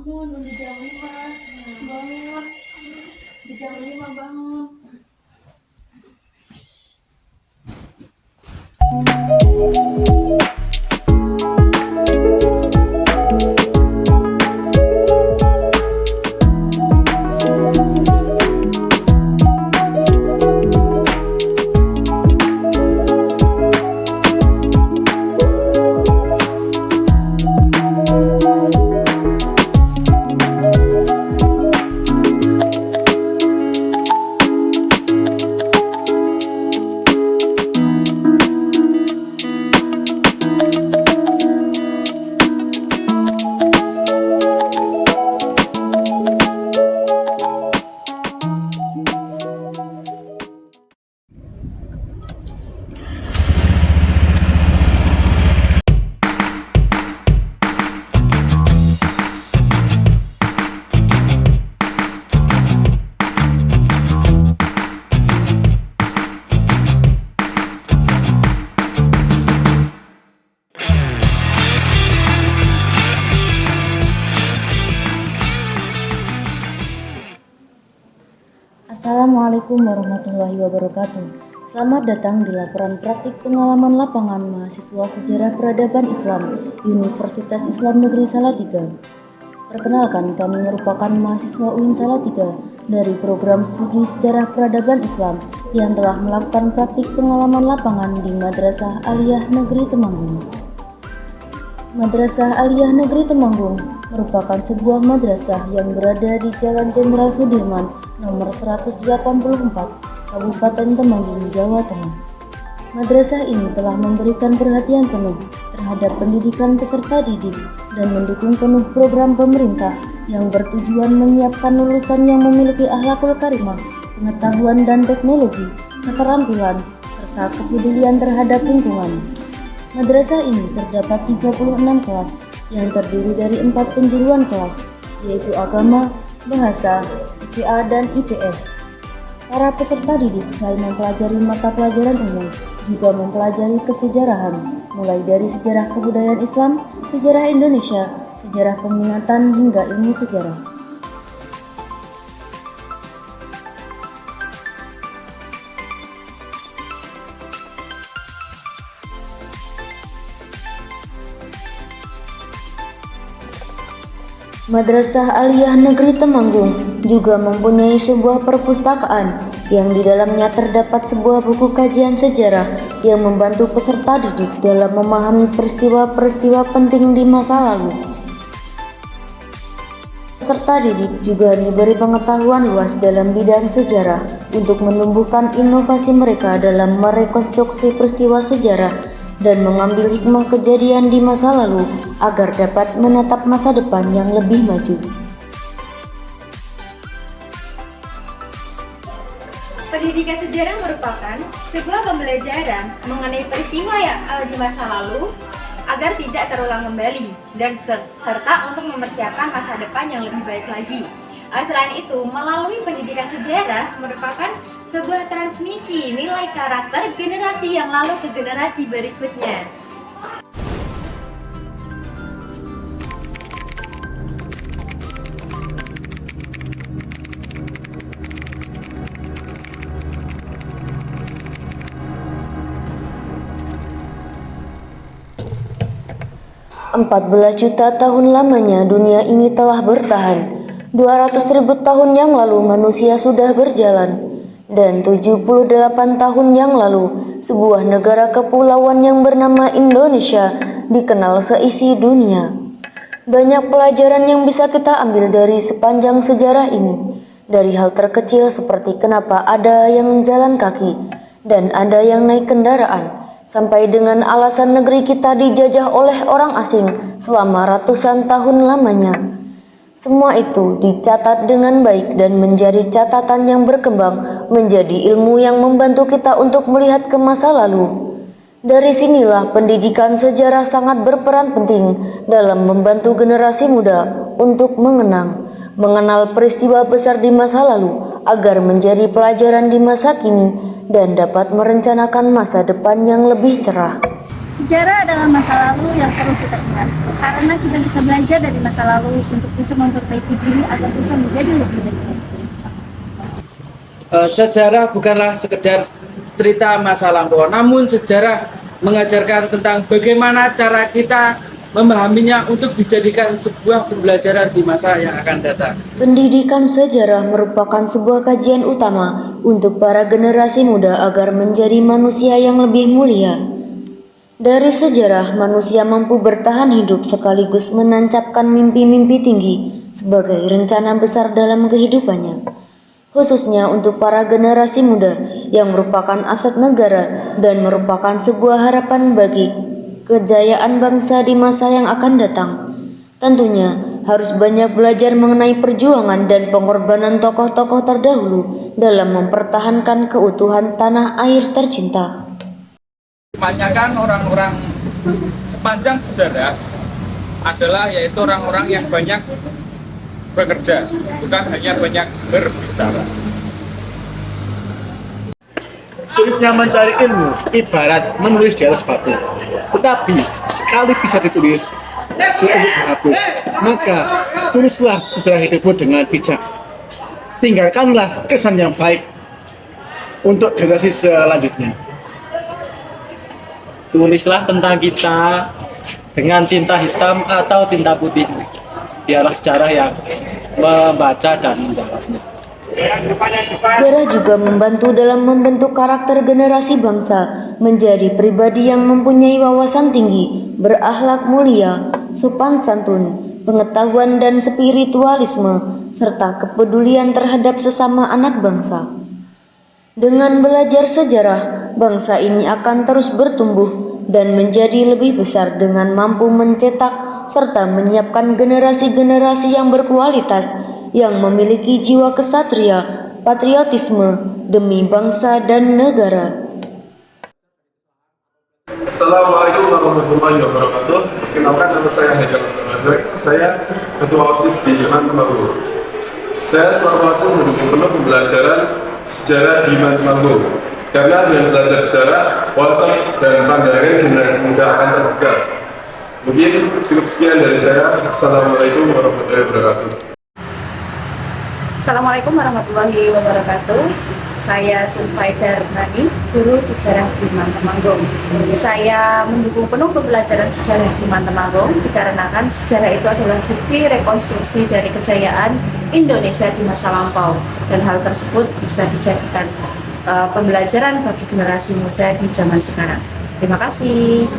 Bangun, udah jam 5. Bangun. Udah jam 5 bangun. Assalamualaikum warahmatullahi wabarakatuh. Selamat datang di laporan praktik pengalaman lapangan mahasiswa Sejarah Peradaban Islam Universitas Islam Negeri Salatiga. Perkenalkan, kami merupakan mahasiswa UIN Salatiga dari program studi Sejarah Peradaban Islam yang telah melakukan praktik pengalaman lapangan di Madrasah Aliyah Negeri Temanggung. Madrasah Aliyah Negeri Temanggung merupakan sebuah madrasah yang berada di Jalan Jenderal Sudirman nomor 184, Kabupaten Temanggung, Jawa Tengah. Madrasah ini telah memberikan perhatian penuh terhadap pendidikan peserta didik dan mendukung penuh program pemerintah yang bertujuan menyiapkan lulusan yang memiliki akhlakul karimah, pengetahuan dan teknologi, keterampilan, serta kepedulian terhadap lingkungan. Madrasah ini terdapat 36 kelas yang terdiri dari 4 penjuruan kelas, yaitu agama, bahasa, IPA, dan IPS. Para peserta didik selain mempelajari mata pelajaran umum, juga mempelajari kesejarahan, mulai dari sejarah kebudayaan Islam, sejarah Indonesia, sejarah peminatan, hingga ilmu sejarah. Madrasah Aliyah Negeri Temanggung juga mempunyai sebuah perpustakaan yang di dalamnya terdapat sebuah buku kajian sejarah yang membantu peserta didik dalam memahami peristiwa-peristiwa penting di masa lalu. Peserta didik juga diberi pengetahuan luas dalam bidang sejarah untuk menumbuhkan inovasi mereka dalam merekonstruksi peristiwa sejarah dan mengambil hikmah kejadian di masa lalu agar dapat menatap masa depan yang lebih maju. Pendidikan sejarah merupakan sebuah pembelajaran mengenai peristiwa yang di masa lalu agar tidak terulang kembali dan serta untuk mempersiapkan masa depan yang lebih baik lagi. Selain itu, melalui pendidikan sejarah merupakan sebuah transmisi nilai karakter generasi yang lalu ke generasi berikutnya. "14 juta tahun lamanya dunia ini telah bertahan. 200.000 tahun yang lalu manusia sudah berjalan. Dan 78 tahun yang lalu sebuah negara kepulauan yang bernama Indonesia dikenal seisi dunia." Banyak pelajaran yang bisa kita ambil dari sepanjang sejarah ini. Dari hal terkecil seperti kenapa ada yang jalan kaki dan ada yang naik kendaraan, sampai dengan alasan negeri kita dijajah oleh orang asing selama ratusan tahun lamanya. Semua itu dicatat dengan baik dan menjadi catatan yang berkembang menjadi ilmu yang membantu kita untuk melihat ke masa lalu. Dari sinilah pendidikan sejarah sangat berperan penting dalam membantu generasi muda untuk mengenal peristiwa besar di masa lalu agar menjadi pelajaran di masa kini dan dapat merencanakan masa depan yang lebih cerah. Sejarah adalah masa lalu yang perlu kita ingat, karena kita bisa belajar dari masa lalu untuk bisa memperbaiki diri agar bisa menjadi lebih baik. Sejarah bukanlah sekedar cerita masa lampau, namun sejarah mengajarkan tentang bagaimana cara kita memahaminya untuk dijadikan sebuah pembelajaran di masa yang akan datang. Pendidikan sejarah merupakan sebuah kajian utama untuk para generasi muda agar menjadi manusia yang lebih mulia. Dari sejarah, manusia mampu bertahan hidup sekaligus menancapkan mimpi-mimpi tinggi sebagai rencana besar dalam kehidupannya. Khususnya untuk para generasi muda yang merupakan aset negara dan merupakan sebuah harapan bagi kejayaan bangsa di masa yang akan datang. Tentunya harus banyak belajar mengenai perjuangan dan pengorbanan tokoh-tokoh terdahulu dalam mempertahankan keutuhan tanah air tercinta. Kebanyakan orang-orang sepanjang sejarah adalah yaitu orang-orang yang banyak bekerja, bukan hanya banyak berbicara. Sulitnya mencari ilmu ibarat menulis di atas batu, tetapi sekali bisa ditulis, sulit untuk dihapus. Maka tulislah sejarah hidupmu dengan bijak. Tinggalkanlah kesan yang baik untuk generasi selanjutnya. Tulislah tentang kita dengan tinta hitam atau tinta putih. Biarlah sejarah yang membaca dan menjawabnya. Sejarah juga membantu dalam membentuk karakter generasi bangsa menjadi pribadi yang mempunyai wawasan tinggi, berakhlak mulia, sopan santun, pengetahuan dan spiritualisme, serta kepedulian terhadap sesama anak bangsa. Dengan belajar sejarah, bangsa ini akan terus bertumbuh dan menjadi lebih besar dengan mampu mencetak serta menyiapkan generasi-generasi yang berkualitas yang memiliki jiwa kesatria, patriotisme demi bangsa dan negara. Assalamualaikum warahmatullahi wabarakatuh. Perkenalkan, nama saya Haidar Abdul. Saya Ketua OSIS di Mantemanggung. Saya selaku OSIS mendukung penuh pembelajaran sejarah di Mantemanggung. Karena dengan belajar sejarah, wawasan dan pandangan generasi muda akan terbuka. Mungkin cukup sekian dari saya. Assalamualaikum warahmatullahi wabarakatuh. Assalamualaikum warahmatullahi wabarakatuh. Saya Sulfaida Nani, guru sejarah di Mantemanggung. Saya mendukung penuh pembelajaran sejarah di Mantemanggung dikarenakan sejarah itu adalah bukti rekonstruksi dari kejayaan Indonesia di masa lampau, dan hal tersebut bisa dijadikan pembelajaran bagi generasi muda di zaman sekarang. Terima kasih.